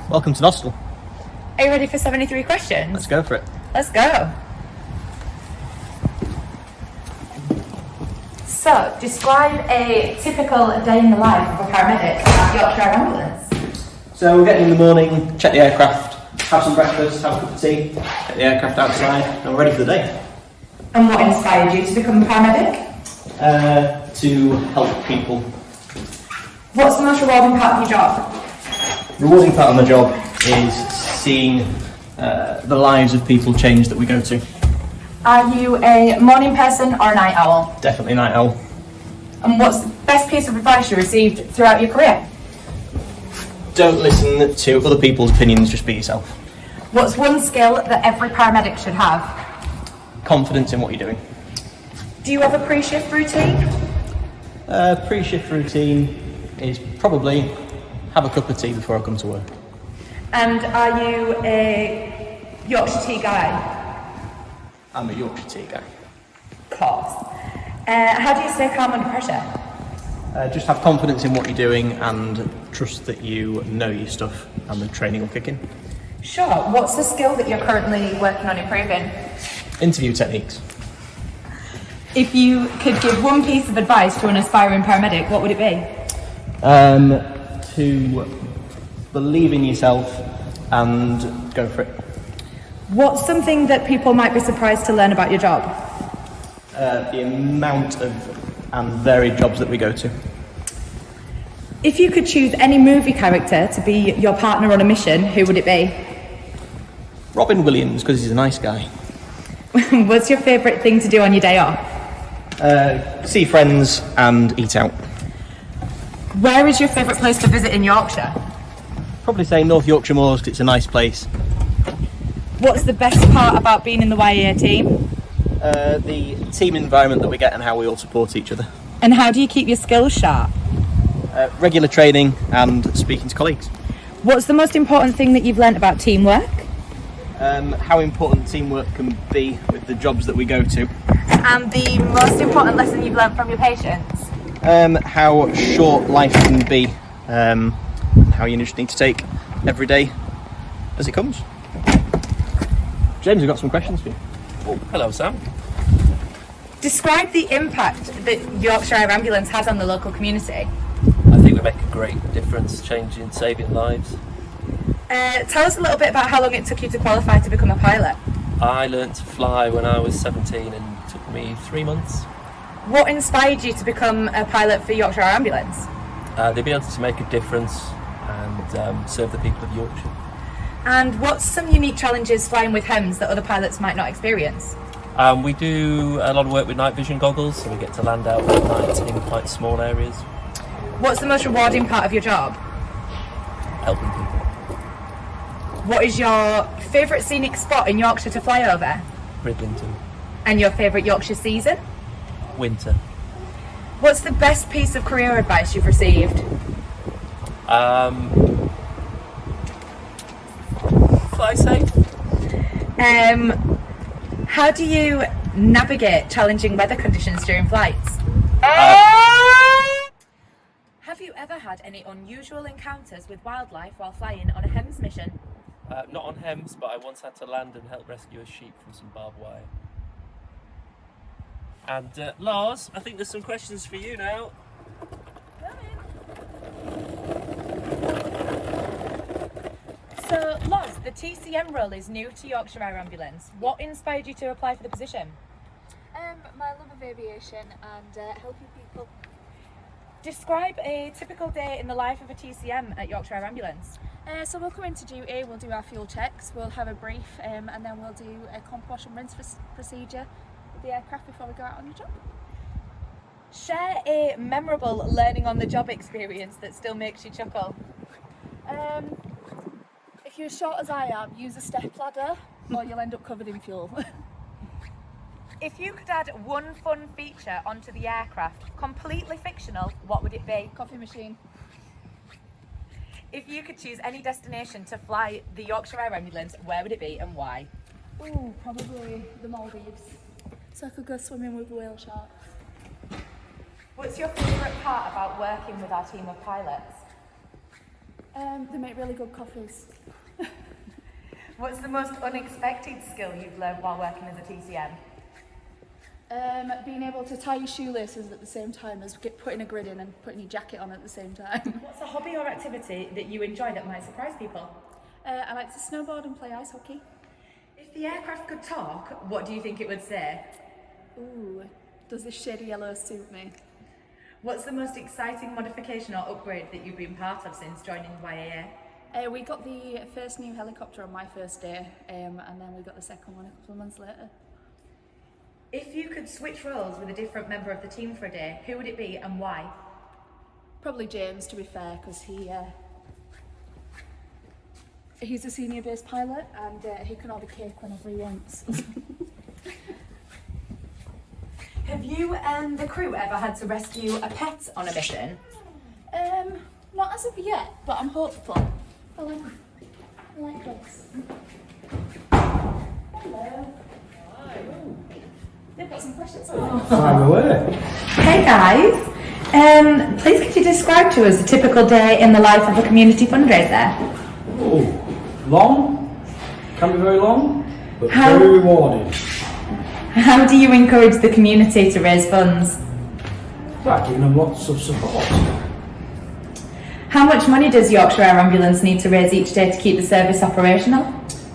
Welcome to Nostell. Are you ready for 73 questions? Let's go for it. Let's go. So, describe a typical day in the life of a paramedic at Yorkshire Ambulance. So we're getting in the morning, check the aircraft, have some breakfast, have a cup of tea, get the aircraft outside, and we're ready for the day. And what inspired you to become a paramedic? To help people. What's the most rewarding part of your job? Rewarding part of my job is seeing the lives of people change that we go to. Are you a morning person or a night owl? Definitely night owl. And what's the best piece of advice you received throughout your career? Don't listen to other people's opinions, just be yourself. What's one skill that every paramedic should have? Confidence in what you're doing. Do you have a pre-shift routine? Pre-shift routine is probably have a cup of tea before I come to work. And are you a Yorkshire tea guy? I'm a Yorkshire tea guy. Of course. How do you stay calm under pressure? Just have confidence in what you're doing and trust that you know your stuff and the training will kick in. Sure. What's the skill that you're currently working on improving? Interview techniques. If you could give one piece of advice to an aspiring paramedic, what would it be? To believe in yourself and go for it. What's something that people might be surprised to learn about your job? The amount of and varied jobs that we go to. If you could choose any movie character to be your partner on a mission, who would it be? Robin Williams, because he's a nice guy. What's your favourite thing to do on your day off? See friends and eat out. Where is your favourite place to visit in Yorkshire? Probably say North Yorkshire Moors because it's a nice place. What's the best part about being in the YA team? The team environment that we get and how we all support each other. And how do you keep your skills sharp? Regular training and speaking to colleagues. What's the most important thing that you've learnt about teamwork? How important teamwork can be with the jobs that we go to. And the most important lesson you've learnt from your patients? How short life can be, and how you just need to take every day as it comes. James, we've got some questions for you. Oh, hello, Sam. Describe the impact that Yorkshire Ambulance has on the local community. I think we make a great difference, changing, saving lives. Tell us a little bit about how long it took you to qualify to become a pilot. I learnt to fly when I was 17 and it took me 3 months. What inspired you to become a pilot for Yorkshire Ambulance? They'll be able to make a difference and serve the people of Yorkshire. And what's some unique challenges flying with HEMS that other pilots might not experience? We do a lot of work with night vision goggles, so we get to land out at night in quite small areas. What's the most rewarding part of your job? Helping people. What is your favourite scenic spot in Yorkshire to fly over? Bridlington. And your favourite Yorkshire season? Winter. What's the best piece of career advice you've received? Fly safe. How do you navigate challenging weather conditions during flights? Have you ever had any unusual encounters with wildlife while flying on a HEMS mission? Not on HEMS, but I once had to land and help rescue a sheep from some barbed wire. And Lars, I think there's some questions for you now. So, Loz, the TCM role is new to Yorkshire Ambulance. What inspired you to apply for the position? My love of aviation and helping people. Describe a typical day in the life of a TCM at Yorkshire Ambulance. So we'll come into duty, we'll do our fuel checks, we'll have a brief and then we'll do a comp wash and rinse procedure with the aircraft before we go out on the job. Share a memorable learning on the job experience that still makes you chuckle. If you're as short as I am, use a step ladder or you'll end up covered in fuel. If you could add one fun feature onto the aircraft, completely fictional, what would it be? Coffee machine. If you could choose any destination to fly the Yorkshire Ambulance, where would it be and why? Ooh, probably the Maldives. So I could go swimming with whale sharks. What's your favourite part about working with our team of pilots? They make really good coffees. What's the most unexpected skill you've learned while working as a TCM? Being able to tie your shoelaces at the same time as putting a grid in and putting your jacket on at the same time. What's a hobby or activity that you enjoy that might surprise people? I like to snowboard and play ice hockey. If the aircraft could talk, what do you think it would say? Ooh, does this shade of yellow suit me? What's the most exciting modification or upgrade that you've been part of since joining YAA? We got the first new helicopter on my first day, and then we got the second one a couple of months later. If you could switch roles with a different member of the team for a day, who would it be and why? Probably James, to be fair, because he's a senior base pilot and he can order cake whenever he wants. Have you and the crew ever had to rescue a pet on a mission? Not as of yet, but I'm hopeful. I like dogs. Hello. They've got some questions. Fire away. Hey guys, please could you describe to us a typical day in the life of a community fundraiser? Oh, long. Can be very long, but How- very rewarding. How do you encourage the community to raise funds? By giving them lots of support. How much money does Yorkshire Air Ambulance need to raise each day to keep the service operational?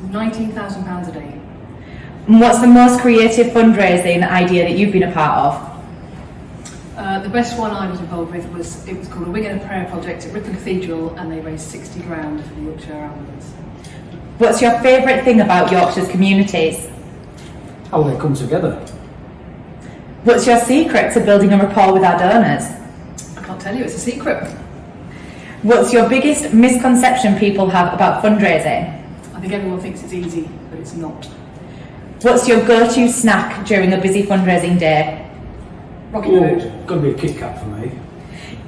£19,000 a day. And what's the most creative fundraising idea that you've been a part of? The best one I was involved with was, it was called a Wing and a Prayer project at Ripon Cathedral, and they raised 60 grand for the Yorkshire Ambulance. What's your favourite thing about Yorkshire's communities? How they come together. What's your secret to building a rapport with our donors? I can't tell you, it's a secret. What's your biggest misconception people have about fundraising? I think everyone thinks it's easy, but it's not. What's your go-to snack during a busy fundraising day? Rocky Road. Gonna be a Kit Kat for me.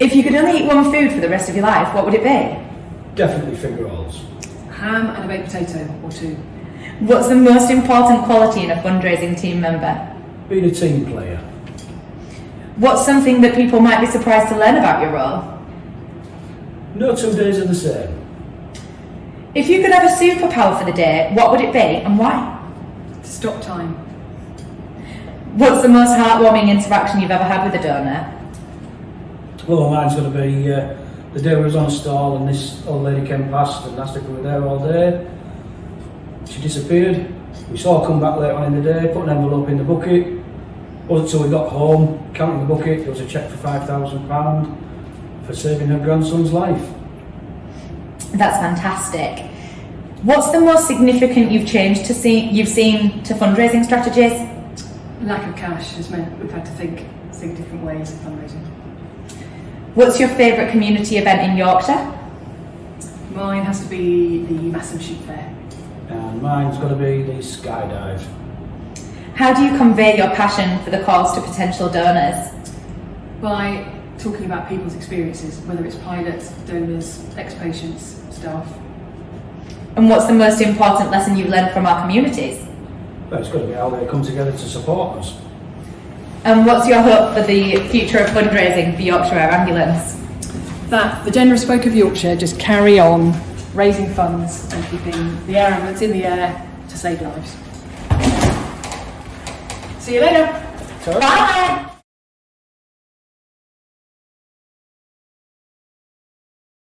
If you could only eat one food for the rest of your life, what would it be? Definitely finger rolls. Ham and a baked potato, or two. What's the most important quality in a fundraising team member? Being a team player. What's something that people might be surprised to learn about your role? No 2 days are the same. If you could have a superpower for the day, what would it be and why? Stop time. What's the most heartwarming interaction you've ever had with a donor? Well, mine's going to be the day we was on a stall and this old lady came past and asked if we were there all day. She disappeared. We saw her come back later on in the day, put an envelope in the bucket. Wasn't until we got home, counting the bucket, there was a cheque for £5,000 for saving her grandson's life. That's fantastic. What's the most significant you've seen to fundraising strategies? Lack of cash has meant we've had to think different ways of fundraising. What's your favourite community event in Yorkshire? Mine has to be the massive sheep fair. And mine's got to be the skydive. How do you convey your passion for the cause to potential donors? By talking about people's experiences, whether it's pilots, donors, ex-patients, staff. And what's the most important lesson you've learned from our communities? But it's got to be how they come together to support us. And what's your hope for the future of fundraising for Yorkshire Air Ambulance? That the generous folk of Yorkshire just carry on raising funds and keeping the air ambulance in the air to save lives. See you later. So, Bye!